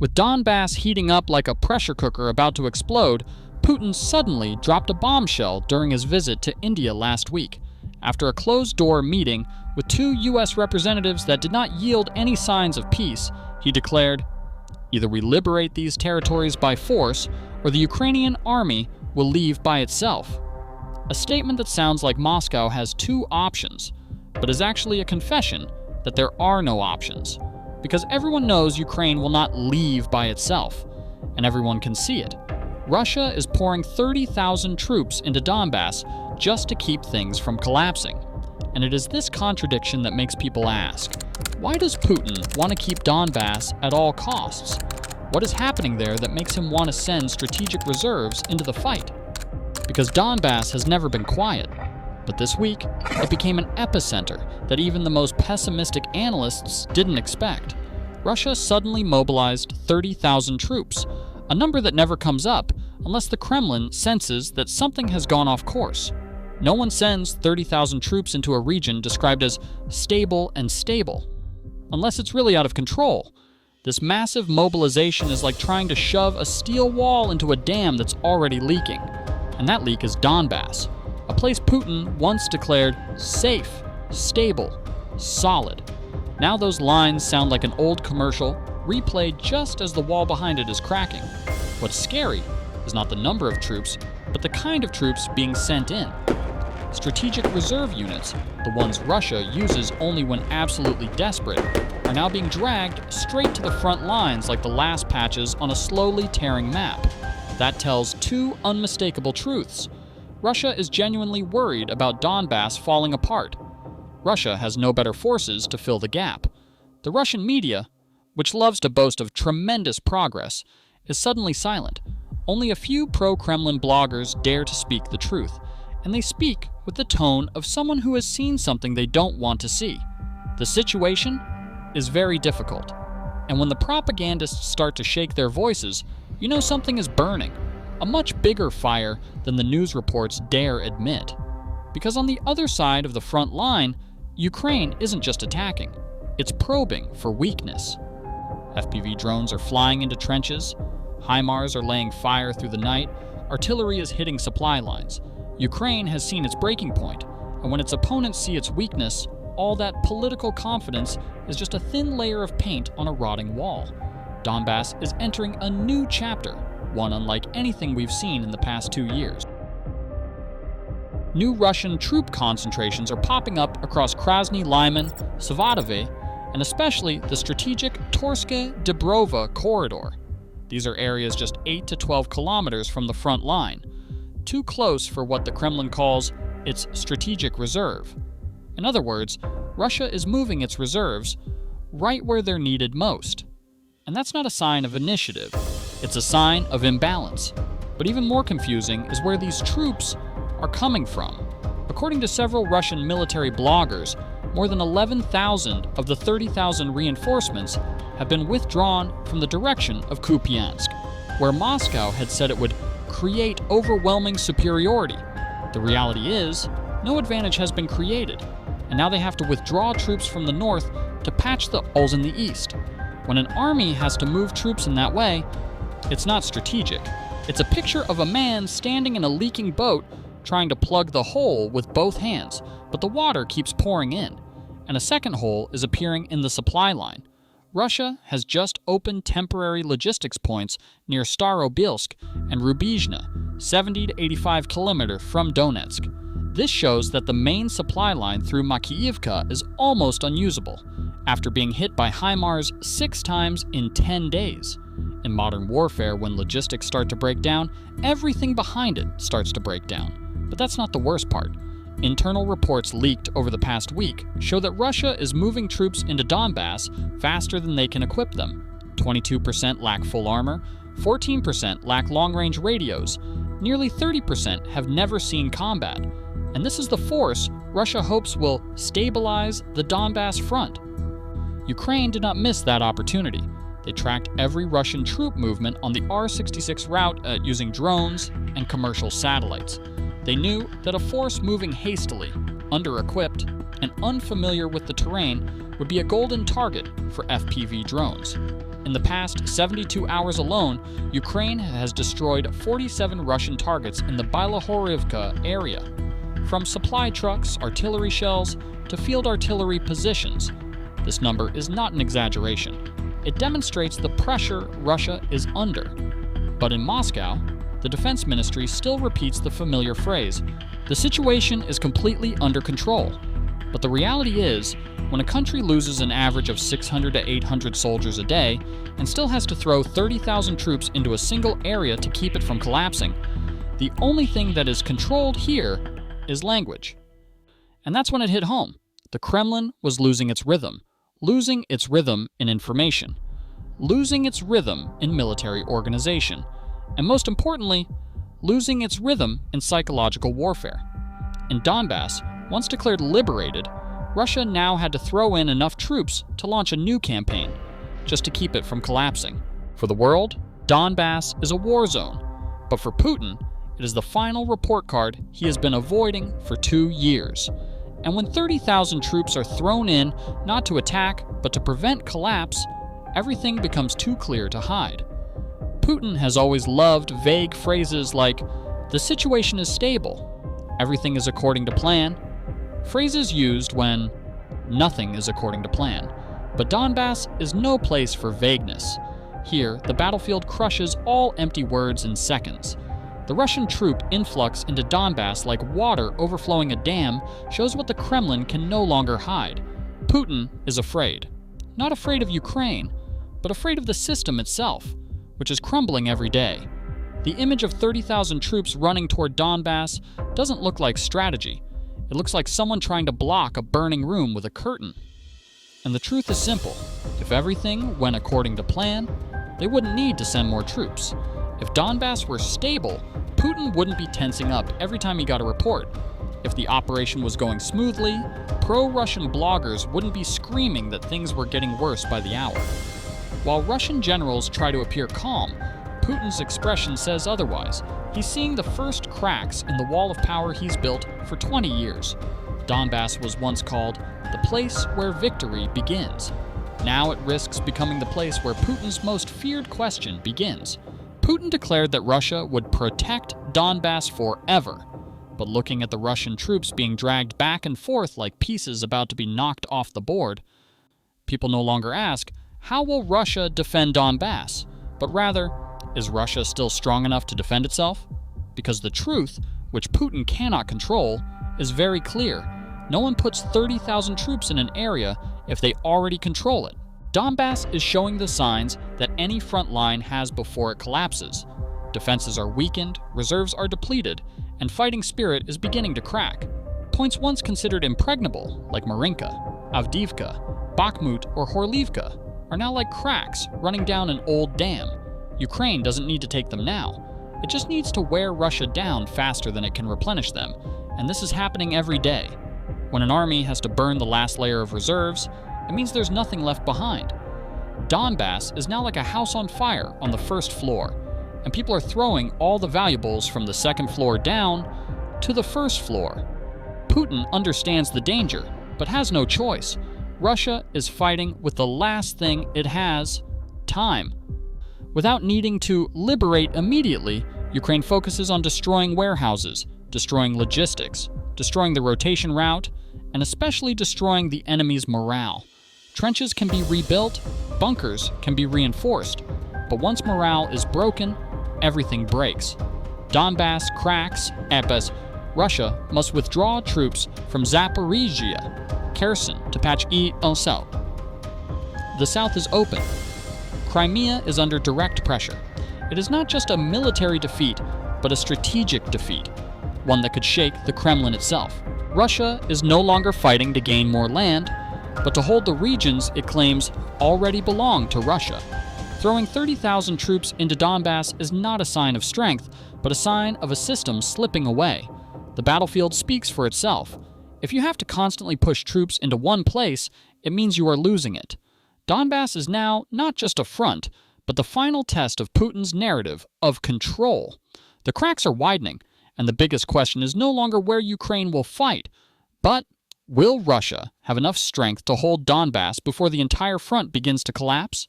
With Donbass heating up like a pressure cooker about to explode, Putin suddenly dropped a bombshell during his visit to India last week, after a closed-door meeting with two U.S. representatives that did not yield any signs of peace. He declared, "Either we liberate these territories by force, or the Ukrainian army will leave by itself." A statement that sounds like Moscow has two options, but is actually a confession that there are no options, because everyone knows Ukraine will not leave by itself, and everyone can see it. Russia is pouring 30,000 troops into Donbass just to keep things from collapsing. And it is this contradiction that makes people ask, why does Putin want to keep Donbass at all costs? What is happening there that makes him want to send strategic reserves into the fight? Because Donbass has never been quiet, but this week it became an epicenter that even the most pessimistic analysts didn't expect. Russia suddenly mobilized 30,000 troops, a number that never comes up unless the Kremlin senses that something has gone off course. No one sends 30,000 troops into a region described as stable and stable, unless it's really out of control. This massive mobilization is like trying to shove a steel wall into a dam that's already leaking. And that leak is Donbass, a place Putin once declared safe, stable, solid. Now those lines sound like an old commercial, replayed just as the wall behind it is cracking. What's scary is not the number of troops, but the kind of troops being sent in. Strategic reserve units, the ones Russia uses only when absolutely desperate, are now being dragged straight to the front lines like the last patches on a slowly tearing map. That tells two unmistakable truths. Russia is genuinely worried about Donbass falling apart. Russia has no better forces to fill the gap. The Russian media, which loves to boast of tremendous progress, is suddenly silent. Only a few pro-Kremlin bloggers dare to speak the truth, and they speak with the tone of someone who has seen something they don't want to see. The situation is very difficult, and when the propagandists start to shake their voices, you know something is burning, a much bigger fire than the news reports dare admit. Because on the other side of the front line, Ukraine isn't just attacking, it's probing for weakness. FPV drones are flying into trenches, HIMARS are laying fire through the night, artillery is hitting supply lines. Ukraine has seen its breaking point, and when its opponents see its weakness, all that political confidence is just a thin layer of paint on a rotting wall. Donbass is entering a new chapter, one unlike anything we've seen in the past 2 years. New Russian troop concentrations are popping up across Krasny Lyman, Savatovo, and especially the strategic Torske-Dubrova corridor. These are areas just 8 to 12 kilometers from the front line, too close for what the Kremlin calls its strategic reserve. In other words, Russia is moving its reserves right where they're needed most. And that's not a sign of initiative, it's a sign of imbalance. But even more confusing is where these troops are coming from. According to several Russian military bloggers, more than 11,000 of the 30,000 reinforcements have been withdrawn from the direction of Kupiansk, where Moscow had said it would create overwhelming superiority. The reality is, no advantage has been created, and now they have to withdraw troops from the north to patch the holes in the east. When an army has to move troops in that way, it's not strategic. It's a picture of a man standing in a leaking boat trying to plug the hole with both hands, but the water keeps pouring in, and a second hole is appearing in the supply line. Russia has just opened temporary logistics points near Starobilsk and Rubizhne, 70 to 85 kilometers from Donetsk. This shows that the main supply line through Makiivka is almost unusable, after being hit by HIMARS 6 times in 10 days. In modern warfare, when logistics start to break down, everything behind it starts to break down. But that's not the worst part. Internal reports leaked over the past week show that Russia is moving troops into Donbass faster than they can equip them. 22% lack full armor, 14% lack long-range radios, nearly 30% have never seen combat. And this is the force Russia hopes will stabilize the Donbass front. Ukraine did not miss that opportunity. They tracked every Russian troop movement on the R-66 route using drones and commercial satellites. They knew that a force moving hastily, under-equipped, and unfamiliar with the terrain would be a golden target for FPV drones. In the past 72 hours alone, Ukraine has destroyed 47 Russian targets in the Bilohorivka area. From supply trucks, artillery shells, to field artillery positions. This number is not an exaggeration. It demonstrates the pressure Russia is under. But in Moscow, the defense ministry still repeats the familiar phrase, "The situation is completely under control." But the reality is, when a country loses an average of 600 to 800 soldiers a day and still has to throw 30,000 troops into a single area to keep it from collapsing, the only thing that is controlled here is language. And that's when it hit home. The Kremlin was losing its rhythm in information, losing its rhythm in military organization, and most importantly, losing its rhythm in psychological warfare. In Donbass, once declared liberated, Russia now had to throw in enough troops to launch a new campaign, just to keep it from collapsing. For the world, Donbass is a war zone, but for Putin, it is the final report card he has been avoiding for 2 years. And when 30,000 troops are thrown in not to attack, but to prevent collapse, everything becomes too clear to hide. Putin has always loved vague phrases like, "The situation is stable," "Everything is according to plan," phrases used when nothing is according to plan. But Donbass is no place for vagueness. Here, the battlefield crushes all empty words in seconds. The Russian troop influx into Donbass like water overflowing a dam shows what the Kremlin can no longer hide. Putin is afraid. Not afraid of Ukraine, but afraid of the system itself, which is crumbling every day. The image of 30,000 troops running toward Donbass doesn't look like strategy. It looks like someone trying to block a burning room with a curtain. And the truth is simple. If everything went according to plan, they wouldn't need to send more troops. If Donbass were stable, Putin wouldn't be tensing up every time he got a report. If the operation was going smoothly, pro-Russian bloggers wouldn't be screaming that things were getting worse by the hour. While Russian generals try to appear calm, Putin's expression says otherwise. He's seeing the first cracks in the wall of power he's built for 20 years. Donbass was once called the place where victory begins. Now it risks becoming the place where Putin's most feared question begins. Putin declared that Russia would protect Donbass forever. But looking at the Russian troops being dragged back and forth like pieces about to be knocked off the board, people no longer ask, how will Russia defend Donbass? But rather, is Russia still strong enough to defend itself? Because the truth, which Putin cannot control, is very clear. No one puts 30,000 troops in an area if they already control it. Donbass is showing the signs that any front line has before it collapses. Defenses are weakened, reserves are depleted, and fighting spirit is beginning to crack. Points once considered impregnable, like Marinka, Avdiivka, Bakhmut, or Horlivka, are now like cracks running down an old dam. Ukraine doesn't need to take them now. It just needs to wear Russia down faster than it can replenish them, and this is happening every day. When an army has to burn the last layer of reserves, it means there's nothing left behind. Donbass is now like a house on fire on the first floor, and people are throwing all the valuables from the second floor down to the first floor. Putin understands the danger, but has no choice. Russia is fighting with the last thing it has, time. Without needing to liberate immediately, Ukraine focuses on destroying warehouses, destroying logistics, destroying the rotation route, and especially destroying the enemy's morale. Trenches can be rebuilt, bunkers can be reinforced, but once morale is broken, everything breaks. Donbass cracks, epas. Russia must withdraw troops from Zaporizhia, Kherson to patch el South. The south is open. Crimea is under direct pressure. It is not just a military defeat, but a strategic defeat, one that could shake the Kremlin itself. Russia is no longer fighting to gain more land, but to hold the regions it claims already belong to Russia. Throwing 30,000 troops into Donbass is not a sign of strength, but a sign of a system slipping away. The battlefield speaks for itself. If you have to constantly push troops into one place, it means you are losing it. Donbass is now not just a front, but the final test of Putin's narrative of control. The cracks are widening, and the biggest question is no longer where Ukraine will fight, but will Russia have enough strength to hold Donbass before the entire front begins to collapse?